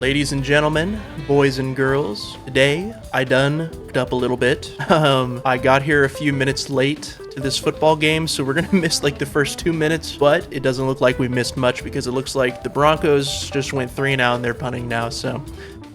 Ladies and gentlemen, boys and girls, today I done fucked up a little bit. I got here a few minutes late to this football game, so we're gonna miss like the first 2 minutes, but it doesn't look like we missed much because it looks like the Broncos just went 3-0 and they're punting now, so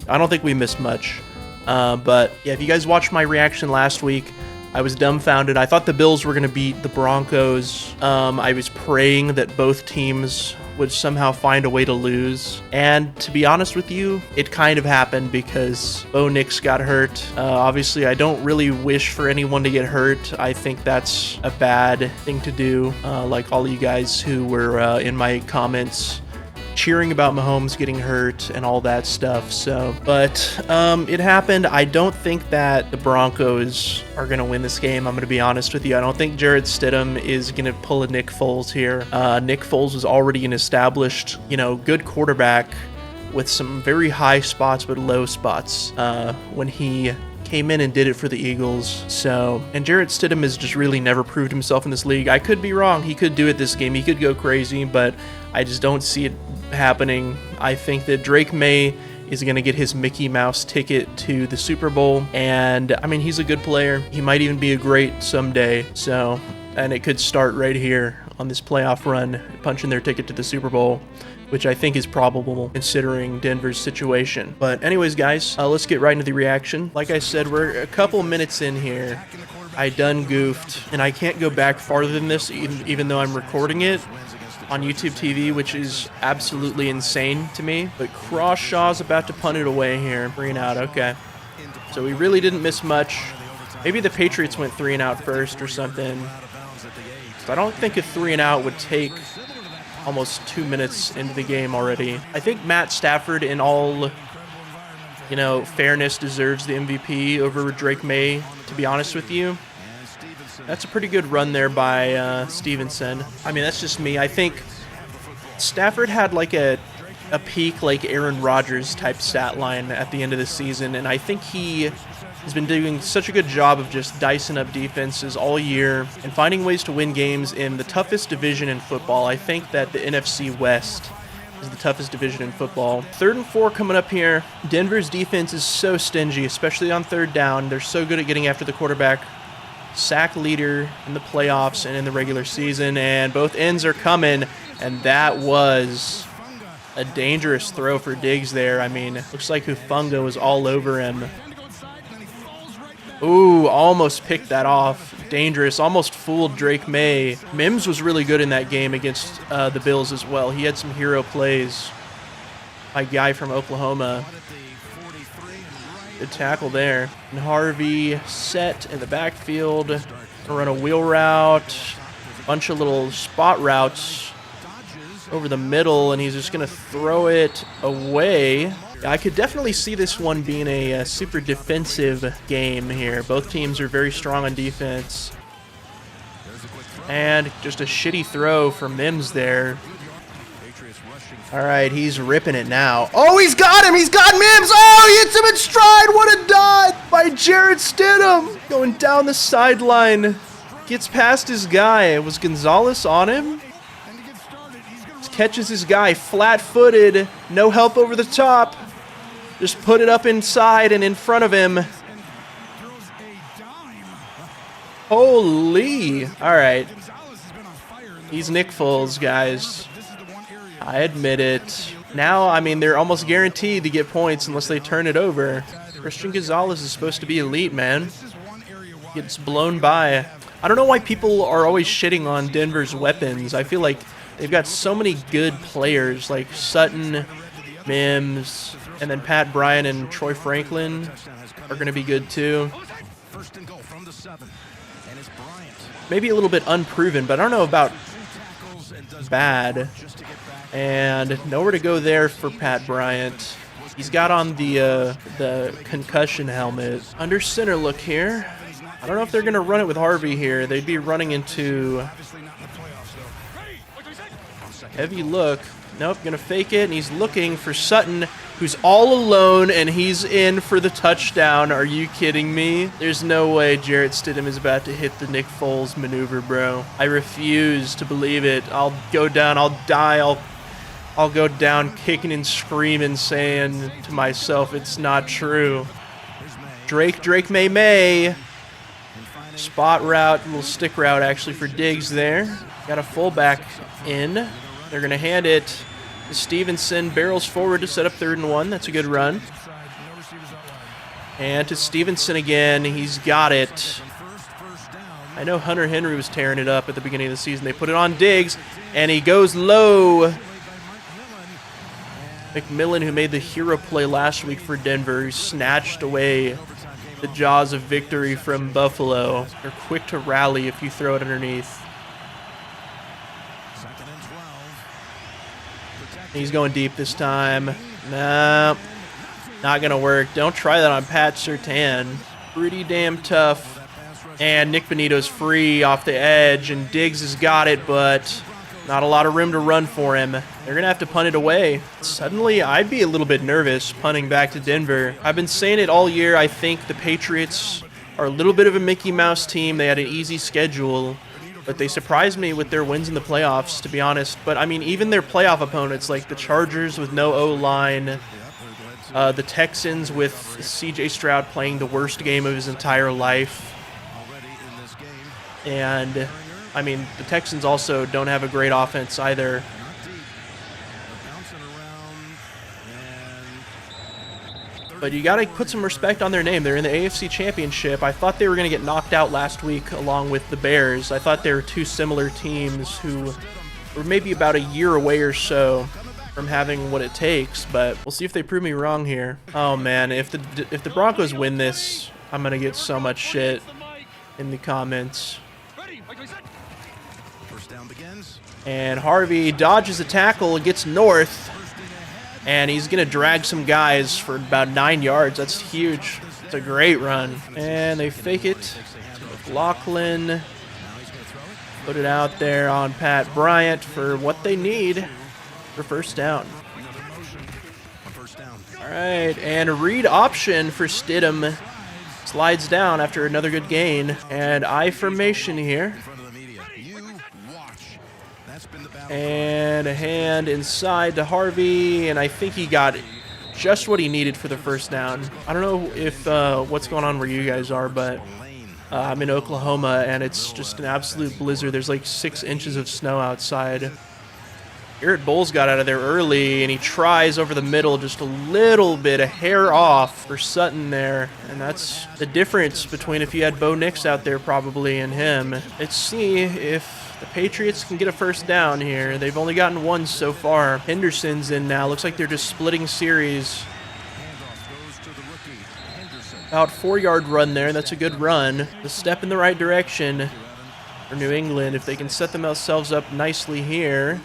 I don't think we missed much. But yeah, if you guys watched my reaction last week, I was dumbfounded. I thought the Bills were gonna beat the Broncos. I was praying that both teams would somehow find a way to lose. And to be honest with you, it kind of happened because Bo Nix got hurt. Obviously, I don't really wish for anyone to get hurt. I think that's a bad thing to do. Like all of you guys who were in my comments cheering about Mahomes getting hurt and all that stuff. But it happened. I don't think that the Broncos are going to win this game. I'm going to be honest with you. I don't think Jarrett Stidham is going to pull a Nick Foles here. Nick Foles was already an established, good quarterback with some very high spots but low spots when he came in and did it for the Eagles. And Jarrett Stidham has just really never proved himself in this league. I could be wrong. He could do it this game. He could go crazy, but I just don't see it happening. I think that Drake May is going to get his Mickey Mouse ticket to the Super Bowl, and I mean, he's a good player. He might even be a great someday, and it could start right here on this playoff run, punching their ticket to the Super Bowl, which I think is probable considering Denver's situation. But anyways, guys, let's get right into the reaction. Like I said, we're a couple minutes in here. I done goofed, and I can't go back farther than this, even though I'm recording it on YouTube TV, which is absolutely insane to me. But Crawshaw's about to punt it away here. 3-and-out, okay. So we really didn't miss much. Maybe the Patriots went 3-and-out first or something. So I don't think a 3-and-out would take almost 2 minutes into the game already. I think Matt Stafford, in all, fairness, deserves the MVP over Drake May, to be honest with you. That's a pretty good run there by Stevenson. I mean, that's just me. I think Stafford had like a peak like Aaron Rodgers type stat line at the end of the season, and I think he has been doing such a good job of just dicing up defenses all year and finding ways to win games in the toughest division in football. I think that the NFC West is the toughest division in football. 3rd and 4 coming up here. Denver's defense is so stingy, especially on 3rd down. They're so good at getting after the quarterback. Sack leader in the playoffs and in the regular season, and both ends are coming, and that was a dangerous throw for Diggs there. I mean, looks like Hufanga was all over him. Ooh, almost picked that off. Dangerous, almost fooled Drake May. Mims was really good in that game against the Bills as well. He had some hero plays. My guy from Oklahoma. Good tackle there. And Harvey set in the backfield. Run a wheel route. Bunch of little spot routes over the middle, and he's just going to throw it away. I could definitely see this one being a super defensive game here. Both teams are very strong on defense. And just a shitty throw from Mims there. All right, he's ripping it now. Oh, he's got him! He's got Mims! Oh, he hits him in stride! What a dot by Jarrett Stidham! Going down the sideline. Gets past his guy. Was Gonzalez on him? Catches his guy flat-footed. No help over the top. Just put it up inside and in front of him. Holy! All right. He's Nick Foles, guys. I admit it. Now, I mean, they're almost guaranteed to get points unless they turn it over. Christian Gonzalez is supposed to be elite, man. Gets blown by. I don't know why people are always shitting on Denver's weapons. I feel like they've got so many good players, like Sutton, Mims, and then Pat Bryant and Troy Franklin are going to be good too. Maybe a little bit unproven, but I don't know about bad. And nowhere to go there for Pat Bryant. He's got on the concussion helmet. Under center look here. I don't know if they're going to run it with Harvey here. They'd be running into heavy look. Nope, going to fake it, and he's looking for Sutton, who's all alone, and he's in for the touchdown. Are you kidding me? There's no way Jarrett Stidham is about to hit the Nick Foles maneuver, bro. I refuse to believe it. I'll go down. I'll die. I'll go down kicking and screaming, saying to myself, it's not true. Drake, May. Spot route, little stick route actually for Diggs there. Got a fullback in. They're going to hand it to Stevenson. Barrels forward to set up 3rd and 1. That's a good run. And to Stevenson again. He's got it. I know Hunter Henry was tearing it up at the beginning of the season. They put it on Diggs, and he goes low. McMillan, who made the hero play last week for Denver, snatched away the jaws of victory from Buffalo. They're quick to rally if you throw it underneath. He's going deep this time. No, not going to work. Don't try that on Pat Surtain. Pretty damn tough. And Nick Benito's free off the edge, and Diggs has got it, but not a lot of room to run for him. They're going to have to punt it away. Suddenly, I'd be a little bit nervous punting back to Denver. I've been saying it all year. I think the Patriots are a little bit of a Mickey Mouse team. They had an easy schedule, but they surprised me with their wins in the playoffs, to be honest. But, I mean, even their playoff opponents, like the Chargers with no O-line, the Texans with C.J. Stroud playing the worst game of his entire life. And, I mean, the Texans also don't have a great offense either. But you got to put some respect on their name. They're in the AFC Championship. I thought they were going to get knocked out last week along with the Bears. I thought they were two similar teams who were maybe about a year away or so from having what it takes. But we'll see if they prove me wrong here. Oh, man, if the Broncos win this, I'm going to get so much shit in the comments. And Harvey dodges a tackle, gets north, and he's going to drag some guys for about 9 yards. That's huge. It's a great run. And they fake it to McLaughlin. Put it out there on Pat Bryant for what they need for first down. All right, and a read option for Stidham. Slides down after another good gain. And I formation here. And a hand inside to Harvey, and I think he got just what he needed for the first down. I don't know if what's going on where you guys are, but I'm in Oklahoma, and it's just an absolute blizzard. There's like 6 inches of snow outside. Garrett Bowles got out of there early, and he tries over the middle just a little bit, a hair off for Sutton there. And that's the difference between if you had Bo Nix out there probably and him. Let's see if the Patriots can get a first down here. They've only gotten one so far. Henderson's in now. Looks like they're just splitting series. About 4-yard run there. That's a good run. A step in the right direction for New England if they can set themselves up nicely here.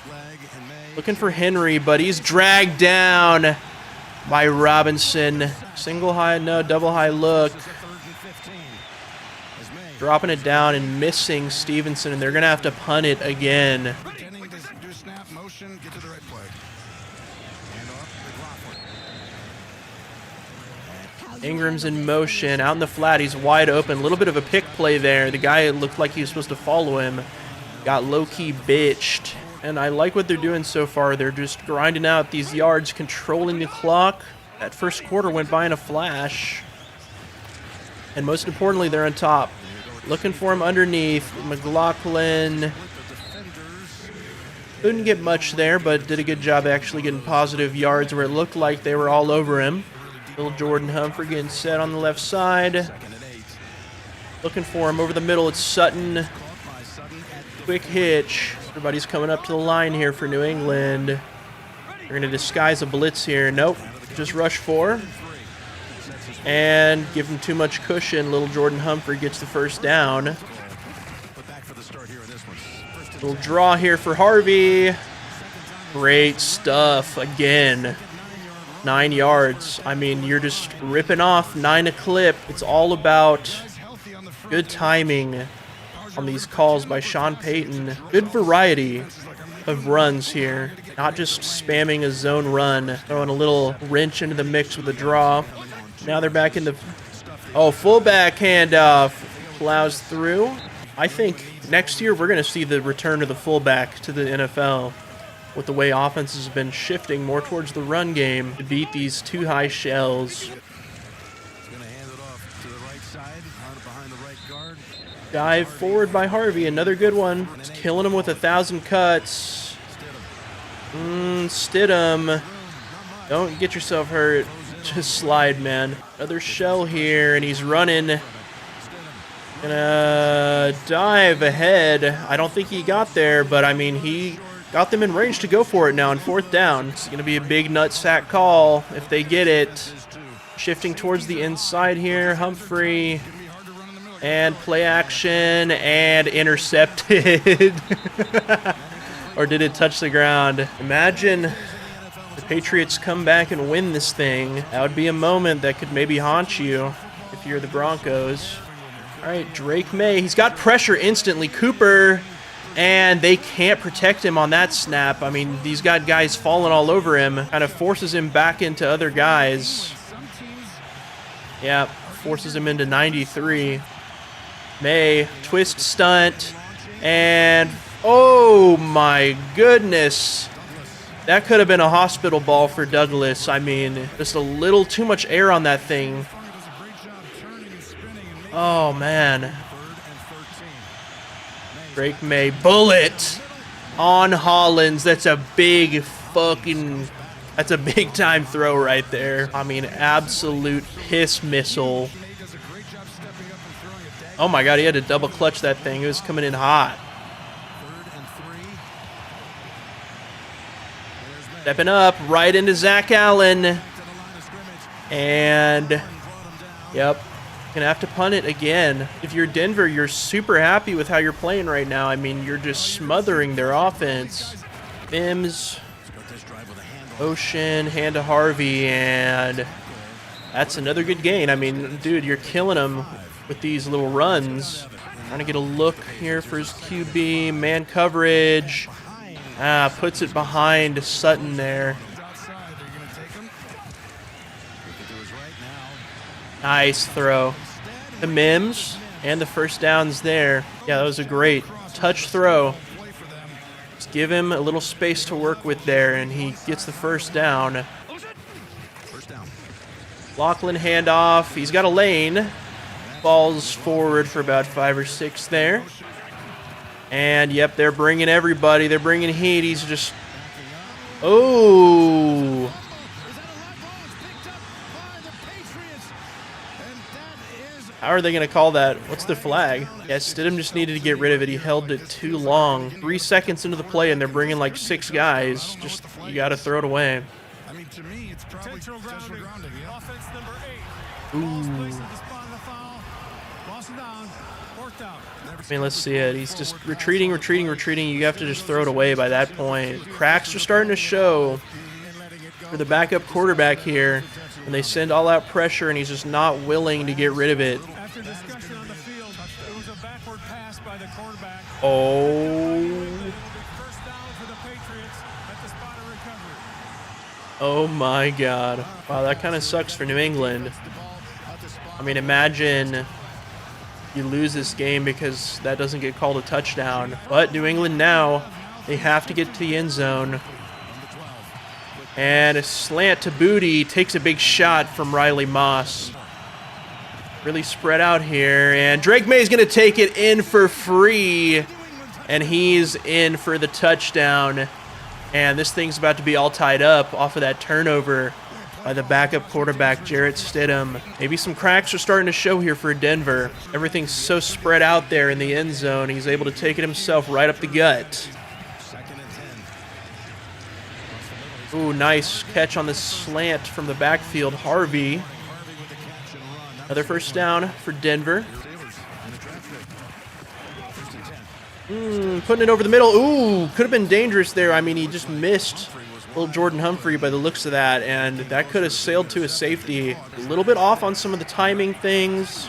Looking for Henry, but he's dragged down by Robinson. Single high, no, double high look. Dropping it down and missing Stevenson, and they're going to have to punt it again. Ingram's in motion, out in the flat, he's wide open. A little bit of a pick play there. The guy looked like he was supposed to follow him. Got low-key bitched. And I like what they're doing so far. They're just grinding out these yards, controlling the clock. That first quarter went by in a flash. And most importantly, they're on top. Looking for him underneath. McLaughlin couldn't get much there, but did a good job actually getting positive yards where it looked like they were all over him. Little Jordan Humphrey getting set on the left side. Looking for him over the middle. It's Sutton. Quick hitch. Everybody's coming up to the line here for New England. They're going to disguise a blitz here. Nope. Just rush 4. And give him too much cushion. Little Jordan Humphrey gets the first down. Little draw here for Harvey. Great stuff again. 9 yards. I mean, you're just ripping off 9 a clip. It's all about good timing on these calls by Sean Payton. Good variety of runs here. Not just spamming a zone run. Throwing a little wrench into the mix with a draw. Now they're back in the... Oh, fullback handoff. Plows through. I think next year we're going to see the return of the fullback to the NFL. with the way offenses have been shifting more towards the run game to beat these too high shells. Dive forward by Harvey, another good one. Just killing him with 1,000 cuts. Stidham, don't get yourself hurt. Just slide, man. Another shell here, and he's running. Gonna dive ahead. I don't think he got there, but I mean, he got them in range to go for it now on 4th down. It's gonna be a big nutsack call if they get it. Shifting towards the inside here, Humphrey. And play action, and intercepted. Or did it touch the ground? Imagine the Patriots come back and win this thing. That would be a moment that could maybe haunt you if you're the Broncos. All right, Drake May. He's got pressure instantly. Cooper, and they can't protect him on that snap. I mean, these got guys falling all over him. Kind of forces him back into other guys. Yeah, forces him into 93. May, twist stunt, and oh my goodness. That could have been a hospital ball for Douglas. I mean, just a little too much air on that thing. Oh, man. Drake May, bullet on Hollins. That's a big fucking... That's a big-time throw right there. I mean, absolute piss missile. Oh my god, he had to double clutch that thing. It was coming in hot. Stepping up right into Zach Allen. And, yep, gonna have to punt it again. If you're Denver, you're super happy with how you're playing right now. I mean, you're just smothering their offense. Mims, Ocean, hand to Harvey, and that's another good gain. I mean, dude, you're killing him with these little runs. Trying to get a look here for his QB. Man coverage. Puts it behind Sutton there. Nice throw. The Mims and the first down's there. Yeah, that was a great touch throw. Just give him a little space to work with there, and he gets the first down. Lachlan handoff. He's got a lane. Balls forward for about 5 or 6 there. And, yep, they're bringing everybody. They're bringing heat. He's just... Oh! How are they going to call that? What's the flag? Yeah, Stidham just needed to get rid of it. He held it too long. 3 seconds into the play, and they're bringing like 6 guys. Just, you got to throw it away. I mean, to me, it's probably grounding. Offense number 8. Ooh. I mean, let's see it. He's just retreating. You have to just throw it away by that point. Cracks are starting to show for the backup quarterback here. And they send all-out pressure, and he's just not willing to get rid of it. After discussion on the field, it was a backward pass by the quarterback. Oh. First down for the Patriots at the spot of recovery. Oh, my God. Wow, that kind of sucks for New England. I mean, imagine... you lose this game because that doesn't get called a touchdown. But New England now, they have to get to the end zone. And a slant to Booty takes a big shot from Riley Moss. Really spread out here. And Drake May's going to take it in for free. And he's in for the touchdown. And this thing's about to be all tied up off of that turnover by the backup quarterback, Jarrett Stidham. Maybe some cracks are starting to show here for Denver. Everything's so spread out there in the end zone. He's able to take it himself right up the gut. Ooh, nice catch on the slant from the backfield. Harvey. Another first down for Denver. Putting it over the middle. Ooh, could have been dangerous there. I mean, he just missed little Jordan Humphrey by the looks of that, and that could have sailed to a safety. A little bit off on some of the timing things.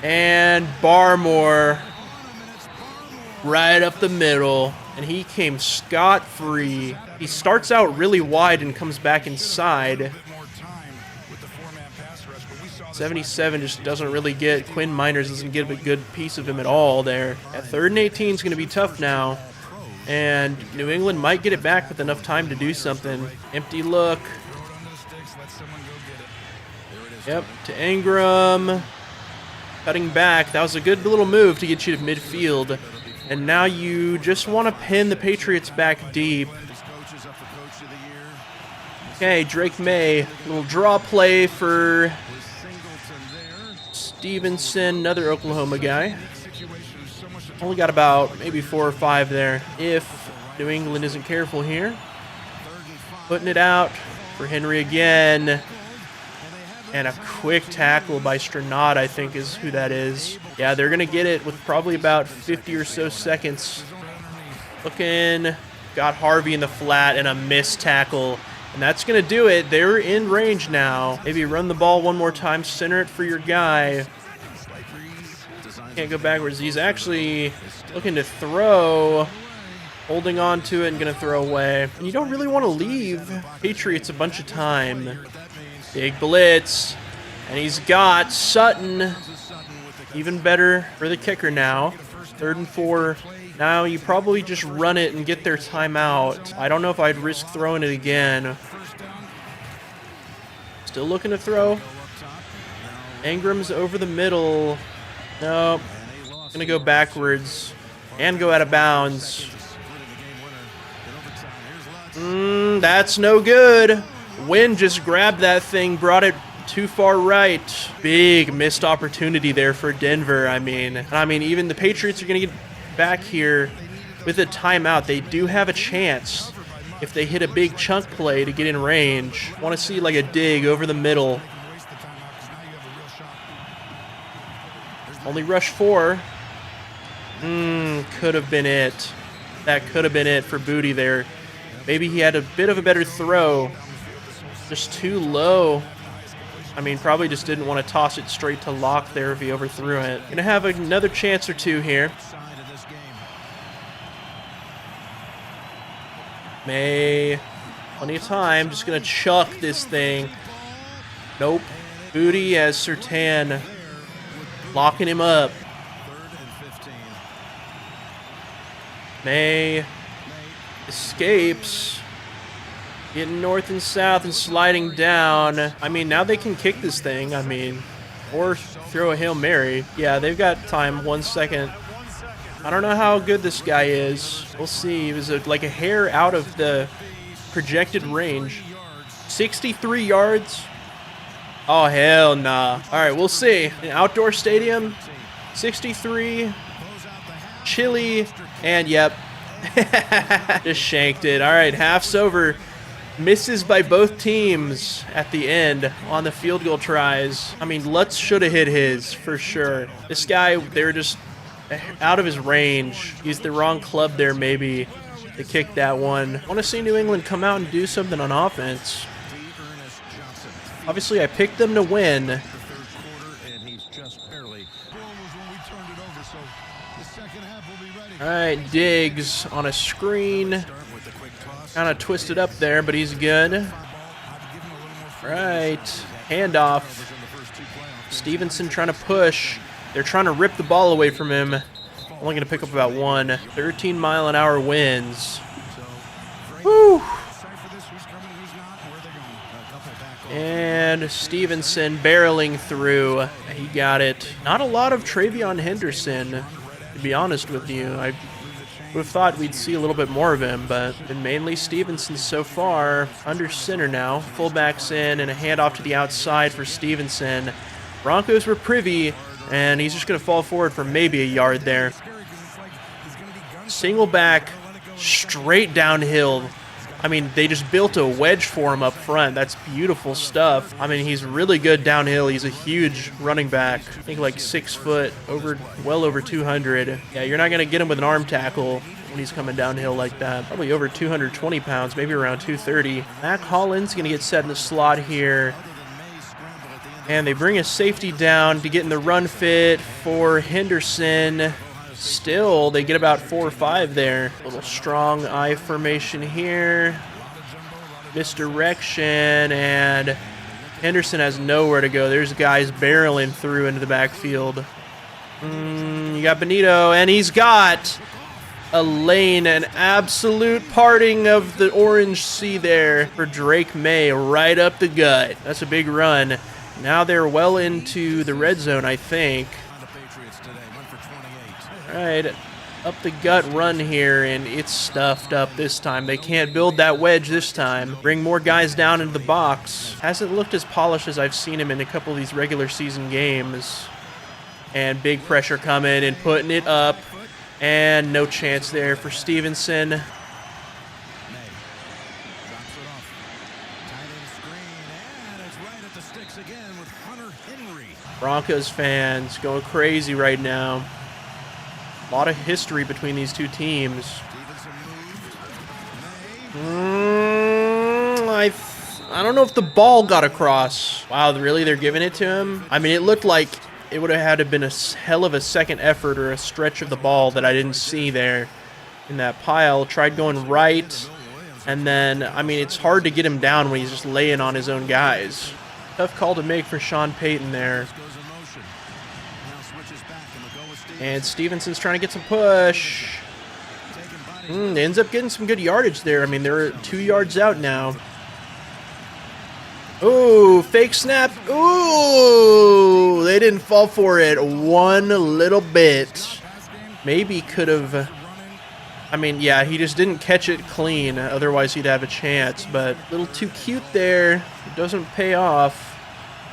And Barmore right up the middle, and he came scot-free. He starts out really wide and comes back inside. 77 just doesn't really get, Quinn Miners doesn't get a good piece of him at all there. At 3rd and 18 is going to be tough now. And New England might get it back with enough time to do something. Empty look. Yep, to Ingram. Cutting back. That was a good little move to get you to midfield. And now you just want to pin the Patriots back deep. Okay, Drake May. Little draw play for Stevenson, another Oklahoma guy. Only got about maybe 4 or 5 there. If New England isn't careful here. Putting it out for Henry again. And a quick tackle by Stranad, I think is who that is. Yeah, they're going to get it with probably about 50 or so seconds. Looking. Got Harvey in the flat and a missed tackle. And that's going to do it. They're in range now. Maybe run the ball one more time. Center it for your guy. Can't go backwards. He's actually looking to throw. Holding on to it and going to throw away. And you don't really want to leave Patriots a bunch of time. Big blitz. And he's got Sutton. Even better for the kicker now. 3rd and 4. Now you probably just run it and get their timeout. I don't know if I'd risk throwing it again. Still looking to throw. Ingram's over the middle. Nope. Gonna go backwards. And go out of bounds. That's no good. Wynn just grabbed that thing, brought it too far right. Big missed opportunity there for Denver. I mean, even the Patriots are going to get back here with a timeout. They do have a chance if they hit a big chunk play to get in range. Want to see like a dig over the middle. Only rush 4. Could have been it. That could have been it for Booty there. Maybe he had a bit of a better throw. Just too low. I mean, probably just didn't want to toss it straight to Locke there if he overthrew it. Gonna have another chance or two here. May. Plenty of time. Just gonna chuck this thing. Nope. Booty as Surtain. Locking him up. May escapes. Getting north and south and sliding down. I mean, now they can kick this thing. I mean, or throw a Hail Mary. Yeah, they've got time. 1 second. I don't know how good this guy is. We'll see. He was like a hair out of the projected range. 63 yards. Oh, hell nah. All right, we'll see. An outdoor stadium. 63. Chilly. And, yep. Just shanked it. All right, half's over. Misses by both teams at the end on the field goal tries. I mean, Lutz should have hit his for sure. This guy, they were just out of his range. Used the wrong club there maybe to kick that one. I want to see New England come out and do something on offense. Obviously, I picked them to win. All right, Diggs on a screen. Kind of twisted up there, but he's good. Right. Handoff. Stevenson trying to push. They're trying to rip the ball away from him. Only going to pick up about 1. 13-mile-an-hour winds. Woo! And Stevenson barreling through. He got it. Not a lot of Travion Henderson, to be honest with you. I would have thought we'd see a little bit more of him, but been mainly Stevenson so far. Under center now. Fullbacks in and a handoff to the outside for Stevenson. Broncos were privy, and he's just going to fall forward for maybe a yard there. Single back, straight downhill. I mean, they just built a wedge for him up front. That's beautiful stuff. I mean, he's really good downhill. He's a huge running back. I think like 6 foot, well over 200. Yeah, you're not going to get him with an arm tackle when he's coming downhill like that. Probably over 220 pounds, maybe around 230. Mac Hollins going to get set in the slot here. And they bring a safety down to get in the run fit for Henderson. Still, they get about 4 or 5 there. A little strong I formation here. Misdirection, and Henderson has nowhere to go. There's guys barreling through into the backfield. You got Benito, and he's got a lane, an absolute parting of the orange sea there for Drake May right up the gut. That's a big run. Now they're well into the red zone, I think. All right, up the gut run here, and it's stuffed up this time. They can't build that wedge this time. Bring more guys down into the box. Hasn't looked as polished as I've seen him in a couple of these regular season games. And big pressure coming and putting it up. And no chance there for Stevenson. Broncos fans going crazy right now. A lot of history between these two teams. I don't know if the ball got across. Wow, really? They're giving it to him? I mean, it looked like it would have had to have been a hell of a second effort or a stretch of the ball that I didn't see there in that pile. Tried going right, and then, I mean, it's hard to get him down when he's just laying on his own guys. Tough call to make for Sean Payton there. And Stevenson's trying to get some push. Ends up getting some good yardage there. I mean, they're 2 yards out now. Ooh, fake snap. Ooh, they didn't fall for it one little bit. Maybe could have. I mean, yeah, he just didn't catch it clean. Otherwise, he'd have a chance. But a little too cute there. It doesn't pay off.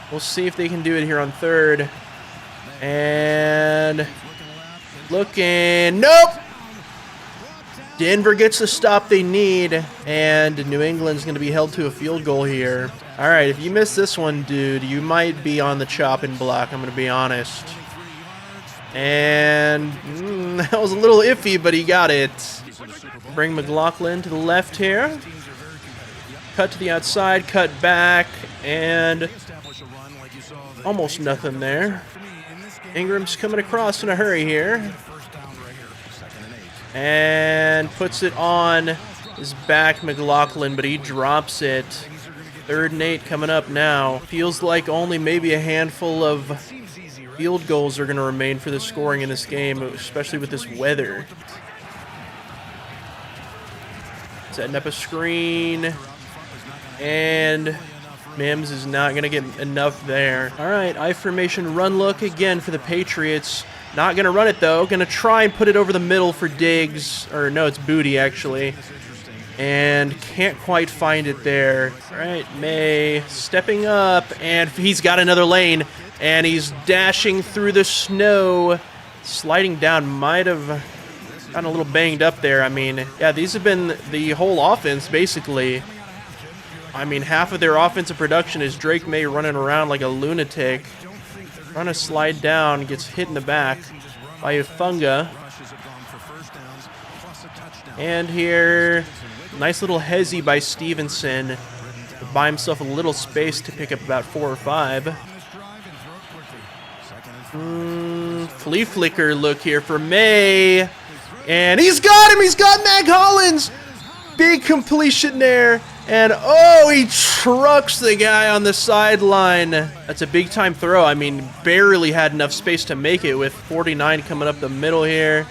We'll see if they can do it here on third. And looking. Nope. Denver gets the stop they need, and New England's going to be held to a field goal here. All right, if you miss this one, dude, you might be on the chopping block, I'm going to be honest. And that was a little iffy, but he got it. Bring McLaughlin to the left here. Cut to the outside, cut back, and almost nothing there. Ingram's coming across in a hurry here. And puts it on his back, McLaughlin, but he drops it. 3rd and 8 coming up now. Feels like only maybe a handful of field goals are going to remain for the scoring in this game, especially with this weather. Setting up a screen. And Mims is not going to get enough there. All right, I formation run look again for the Patriots. Not going to run it, though. Going to try and put it over the middle for Diggs. Or, no, it's Booty, actually. And can't quite find it there. All right, May stepping up. And he's got another lane. And he's dashing through the snow. Sliding down. Might have gotten a little banged up there. I mean, yeah, these have been the whole offense, basically. I mean, half of their offensive production is Drake May running around like a lunatic. Trying to slide down, gets hit in the back by Ufunga. And here, nice little hezzy by Stevenson to buy himself a little space to pick up about 4 or 5. Flea flicker look here for May. And he's got him! He's got Mac Hollins! Big completion there. And, oh, he trucks the guy on the sideline. That's a big-time throw. I mean, barely had enough space to make it with 49 coming up the middle here.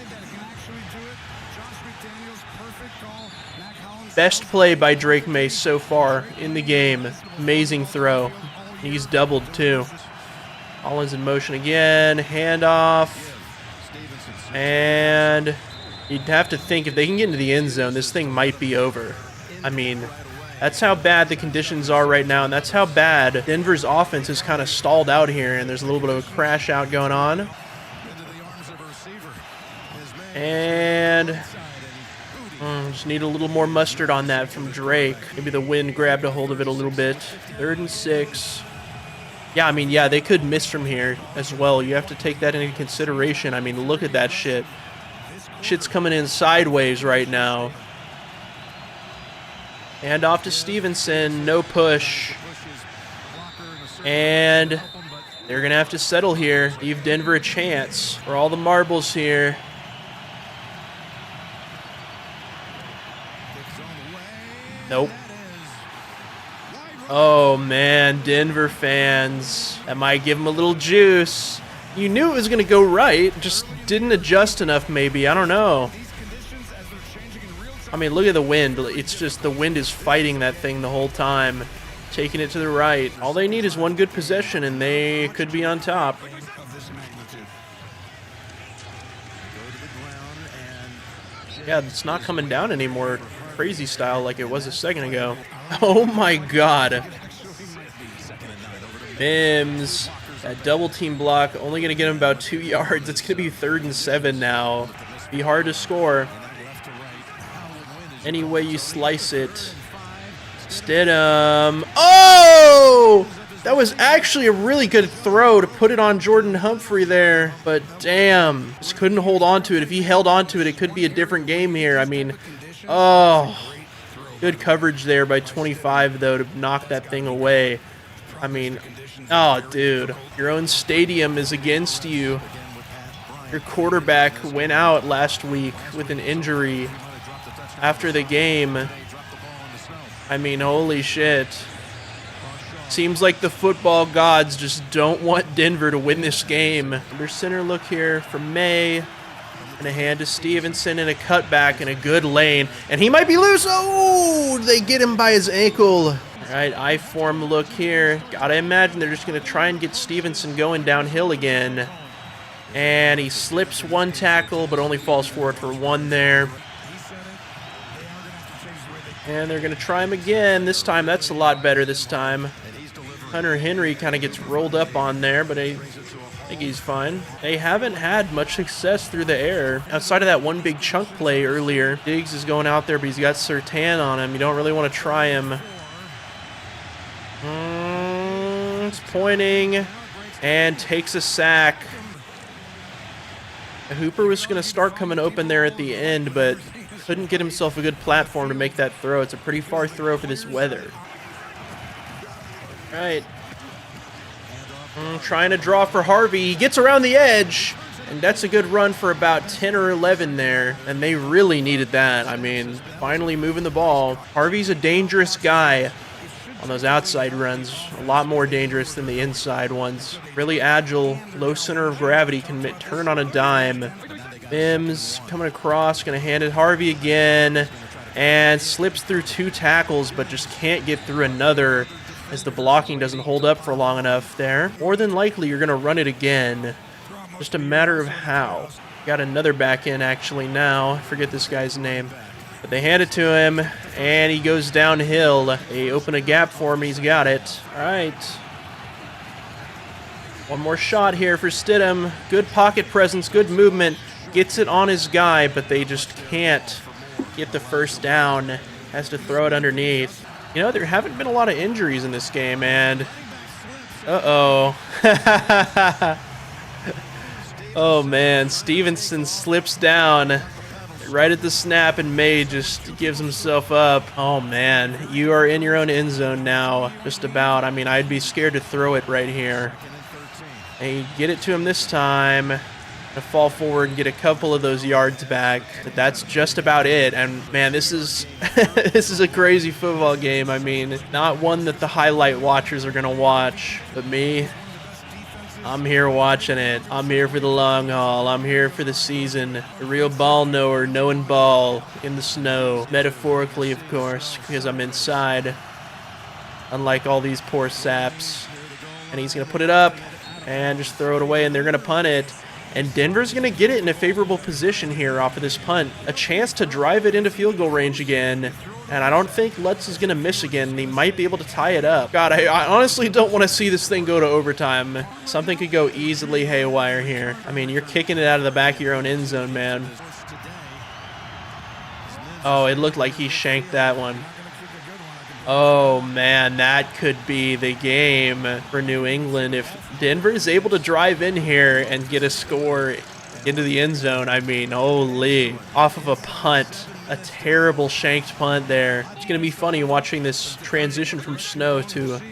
Best play by Drake May so far in the game. Amazing throw. He's doubled, too. Hollins in motion again. Handoff. And you'd have to think if they can get into the end zone, this thing might be over. I mean, that's how bad the conditions are right now, and that's how bad Denver's offense is kind of stalled out here, and there's a little bit of a crash out going on. And just need a little more mustard on that from Drake. Maybe the wind grabbed a hold of it a little bit. 3rd and 6. Yeah, I mean, yeah, they could miss from here as well. You have to take that into consideration. I mean, look at that shit. Shit's coming in sideways right now. Hand off to Stevenson, no push. And they're going to have to settle here. Give Denver a chance for all the marbles here. Nope. Oh, man, Denver fans. That might give them a little juice. You knew it was going to go right, just didn't adjust enough maybe. I don't know. I mean, look at the wind. It's just the wind is fighting that thing the whole time, taking it to the right. All they need is one good possession, and they could be on top. Yeah, it's not coming down anymore, crazy style like it was a second ago. Oh my god. Mims, that double team block, only going to get him about 2 yards. It's going to be 3rd and 7 now. Be hard to score. Any way you slice it. Stidham. Oh! That was actually a really good throw to put it on Jordan Humphrey there. But damn, just couldn't hold on to it. If he held on to it, it could be a different game here. I mean, oh, good coverage there by 25, though, to knock that thing away. I mean, oh, dude, your own stadium is against you. Your quarterback went out last week with an injury after the game. I mean, holy shit. Seems like the football gods just don't want Denver to win this game. Under center look here from May. And a hand to Stevenson and a cutback in a good lane. And he might be loose. Oh, they get him by his ankle. All right, I-form look here. Gotta imagine they're just going to try and get Stevenson going downhill again. And he slips one tackle, but only falls forward for one there. And they're going to try him again. This time, that's a lot better this time. Hunter Henry kind of gets rolled up on there, but I think he's fine. They haven't had much success through the air. Outside of that one big chunk play earlier, Diggs is going out there, but he's got Surtain on him. You don't really want to try him. It's pointing and takes a sack. Hooper was going to start coming open there at the end, but couldn't get himself a good platform to make that throw. It's a pretty far throw for this weather. All right. Trying to draw for Harvey. He gets around the edge, and that's a good run for about 10 or 11 there, and they really needed that. I mean, finally moving the ball. Harvey's a dangerous guy on those outside runs, a lot more dangerous than the inside ones. Really agile, low center of gravity, can turn on a dime. Mims coming across, going to hand it Harvey again, and slips through 2 tackles, but just can't get through another as the blocking doesn't hold up for long enough there. More than likely, you're going to run it again. Just a matter of how. Got another back in actually now. I forget this guy's name. But they hand it to him, and he goes downhill. They open a gap for him. He's got it. All right. One more shot here for Stidham. Good pocket presence, good movement. Gets it on his guy, but they just can't get the first down. Has to throw it underneath. You know, there haven't been a lot of injuries in this game, and uh-oh. Oh, man. Stevenson slips down right at the snap, and May just gives himself up. Oh, man. You are in your own end zone now, just about. I mean, I'd be scared to throw it right here. They get it to him this time. To fall forward and get a couple of those yards back, but that's just about it. And man, this is this is a crazy football game. I mean, not one that the highlight watchers are gonna watch, but me, I'm here watching it. I'm here for the long haul. I'm here for the season. The real ball knower knowing ball in the snow, metaphorically of course, because I'm inside, unlike all these poor saps. And he's gonna put it up and just throw it away, and they're gonna punt it. And Denver's going to get it in a favorable position here off of this punt. A chance to drive it into field goal range again. And I don't think Lutz is going to miss again. He might be able to tie it up. God, I honestly don't want to see this thing go to overtime. Something could go easily haywire here. I mean, you're kicking it out of the back of your own end zone, man. Oh, it looked like he shanked that one. Oh, man, that could be the game for New England. If Denver is able to drive in here and get a score into the end zone, I mean, holy. Off of a punt, a terrible shanked punt there. It's going to be funny watching this transition from snow to a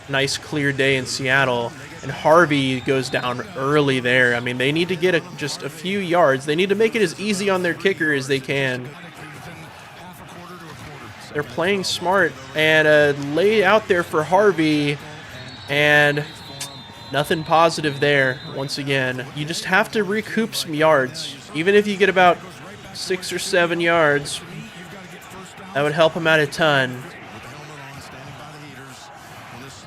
nice clear day in Seattle. And Harvey goes down early there. I mean, they need to get just a few yards. They need to make it as easy on their kicker as they can. They're playing smart and lay out there for Harvey, and nothing positive there once again. You just have to recoup some yards. Even if you get about 6 or 7 yards, That would help him out a ton.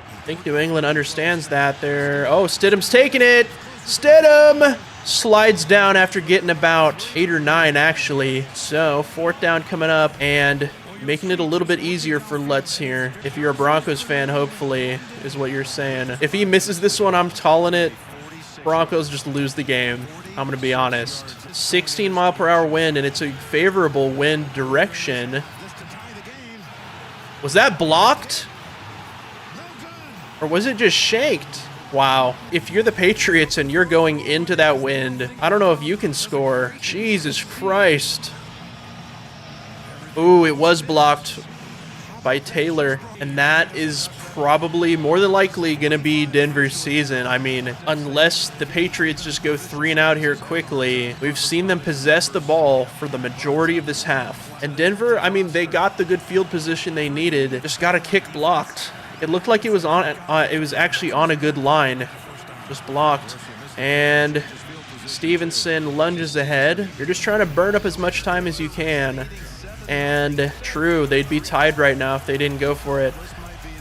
I think New England understands that. Oh, Stidham's taking it. Stidham slides down after getting about 8 or 9, actually. So, 4th down coming up and making it a little bit easier for Lutz here. If you're a Broncos fan, hopefully, is what you're saying. If he misses this one, I'm calling it. Broncos just lose the game. I'm going to be honest. 16-mile-per-hour wind, and it's a favorable wind direction. Was that blocked? Or was it just shanked? Wow. If you're the Patriots and you're going into that wind, I don't know if you can score. Jesus Christ. Ooh, it was blocked by Taylor. And that is probably more than likely going to be Denver's season. I mean, unless the Patriots just go 3 and out here quickly, we've seen them possess the ball for the majority of this half. And Denver, I mean, they got the good field position they needed. Just got a kick blocked. It looked like it was actually on a good line. Just blocked. And Stevenson lunges ahead. You're just trying to burn up as much time as you can. And true, they'd be tied right now if they didn't go for it.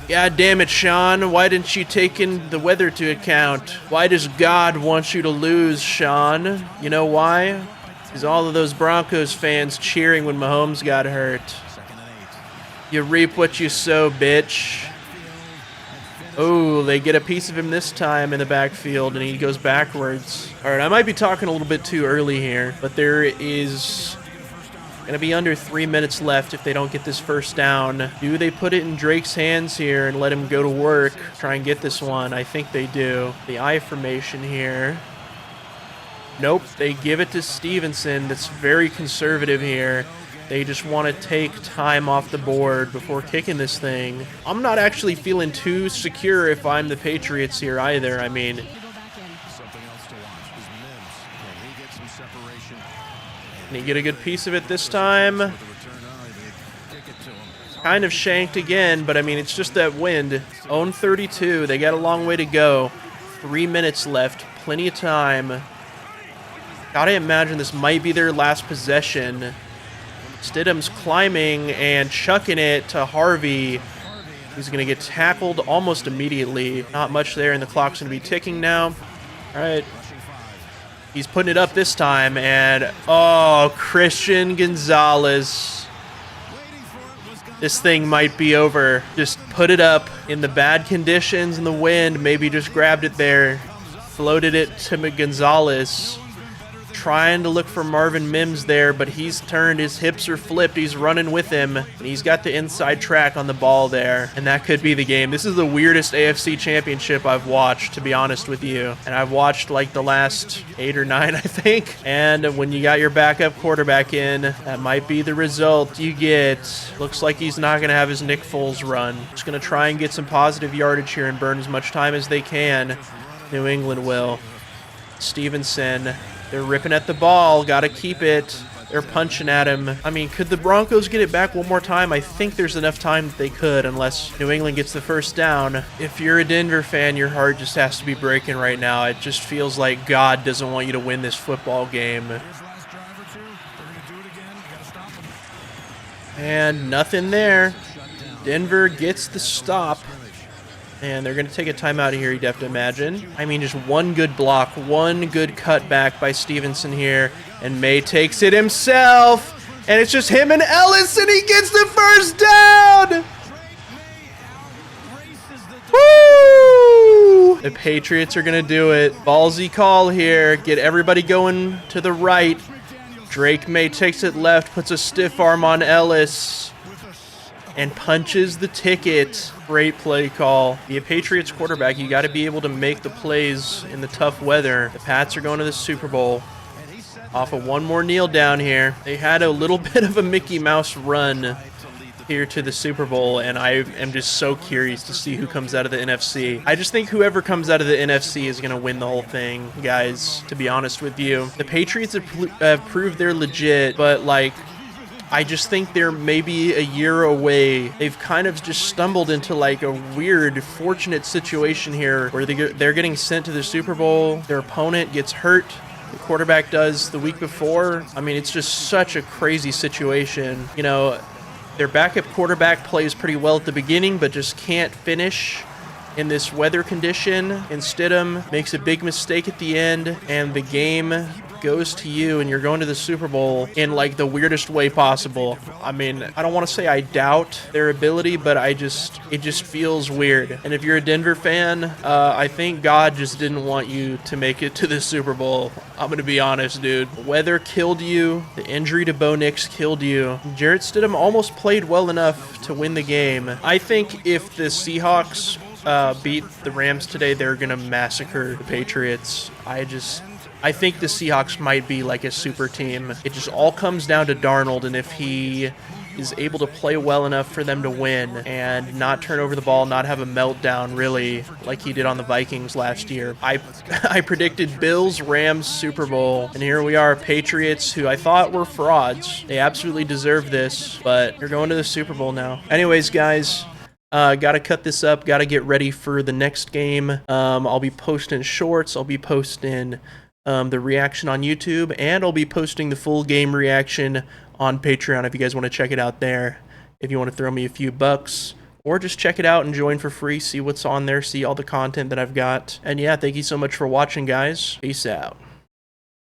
God damn it, Sean. Why didn't you take in the weather to account? Why does God want you to lose, Sean? You know why? Because all of those Broncos fans cheering when Mahomes got hurt. You reap what you sow, bitch. Oh, they get a piece of him this time in the backfield, and he goes backwards. All right, I might be talking a little bit too early here, but there is going to be under 3 minutes left if they don't get this first down. Do they put it in Drake's hands here and let him go to work, try and get this one? I think they do. The I formation here. Nope, they give it to Stevenson. That's very conservative here. They just want to take time off the board before kicking this thing. I'm not actually feeling too secure if I'm the Patriots here either. I mean, can he get a good piece of it this time? Kind of shanked again, but I mean, it's just that wind. Own 32. They got a long way to go. 3 minutes left. Plenty of time. Gotta imagine this might be their last possession. Stidham's climbing and chucking it to Harvey. He's going to get tackled almost immediately. Not much there, and the clock's going to be ticking now. All right. He's putting it up this time, and oh, Christian Gonzalez. This thing might be over. Just put it up in the bad conditions in the wind. Maybe just grabbed it there. Floated it to Gonzalez. Trying to look for Marvin Mims there, but he's turned. His hips are flipped. He's running with him. And he's got the inside track on the ball there. And that could be the game. This is the weirdest AFC championship I've watched, to be honest with you. And I've watched like the last 8 or 9, I think. And when you got your backup quarterback in, that might be the result you get. Looks like he's not going to have his Nick Foles run. Just going to try and get some positive yardage here and burn as much time as they can. New England will. Stevenson. They're ripping at the ball. Got to keep it. They're punching at him. I mean, could the Broncos get it back one more time? I think there's enough time that they could, unless New England gets the first down. If you're a Denver fan, your heart just has to be breaking right now. It just feels like God doesn't want you to win this football game. And nothing there. Denver gets the stop. And they're going to take a timeout here, you'd have to imagine. I mean, just one good block, one good cutback by Stevenson here. And May takes it himself. And it's just him and Ellis, and he gets the first down! Woo! The Patriots are going to do it. Ballsy call here. Get everybody going to the right. Drake May takes it left, puts a stiff arm on Ellis. And punches the ticket. Great play call. Be a Patriots quarterback. You got to be able to make the plays in the tough weather. The Pats are going to the Super Bowl. Off of one more kneel down here. They had a little bit of a Mickey Mouse run here to the Super Bowl, and I am just so curious to see who comes out of the NFC. I just think whoever comes out of the NFC is going to win the whole thing, guys, to be honest with you. The Patriots have proved they're legit, but, like, I just think they're maybe a year away. They've kind of just stumbled into like a weird, fortunate situation here where they're getting sent to the Super Bowl. Their opponent gets hurt. The quarterback does the week before. I mean, it's just such a crazy situation. You know, Their backup quarterback plays pretty well at the beginning, but just can't finish in this weather condition. And Stidham makes a big mistake at the end, and the game goes to you, and you're going to the Super Bowl in like the weirdest way possible. I mean, I don't want to say I doubt their ability, but it just feels weird. And if you're a Denver fan, I think God just didn't want you to make it to the Super Bowl. I'm gonna be honest, dude. The weather killed you. The injury to Bo Nix killed you. Jarrett Stidham almost played well enough to win the game. I think if the Seahawks beat the Rams today, they're gonna massacre the Patriots. I think the Seahawks might be like a super team. It just all comes down to Darnold, and if he is able to play well enough for them to win and not turn over the ball, not have a meltdown really like he did on the Vikings last year. I predicted Bills, Rams, Super Bowl, and here we are, Patriots, who I thought were frauds. They absolutely deserve this, but they're going to the Super Bowl now. Anyways, guys, gotta cut this up, gotta get ready for the next game. I'll be posting shorts, I'll be posting the reaction on YouTube, and I'll be posting the full game reaction on Patreon if you guys want to check it out there. If you want to throw me a few bucks, or just check it out and join for free, see what's on there, see all the content that I've got. And yeah, thank you so much for watching, guys. Peace out.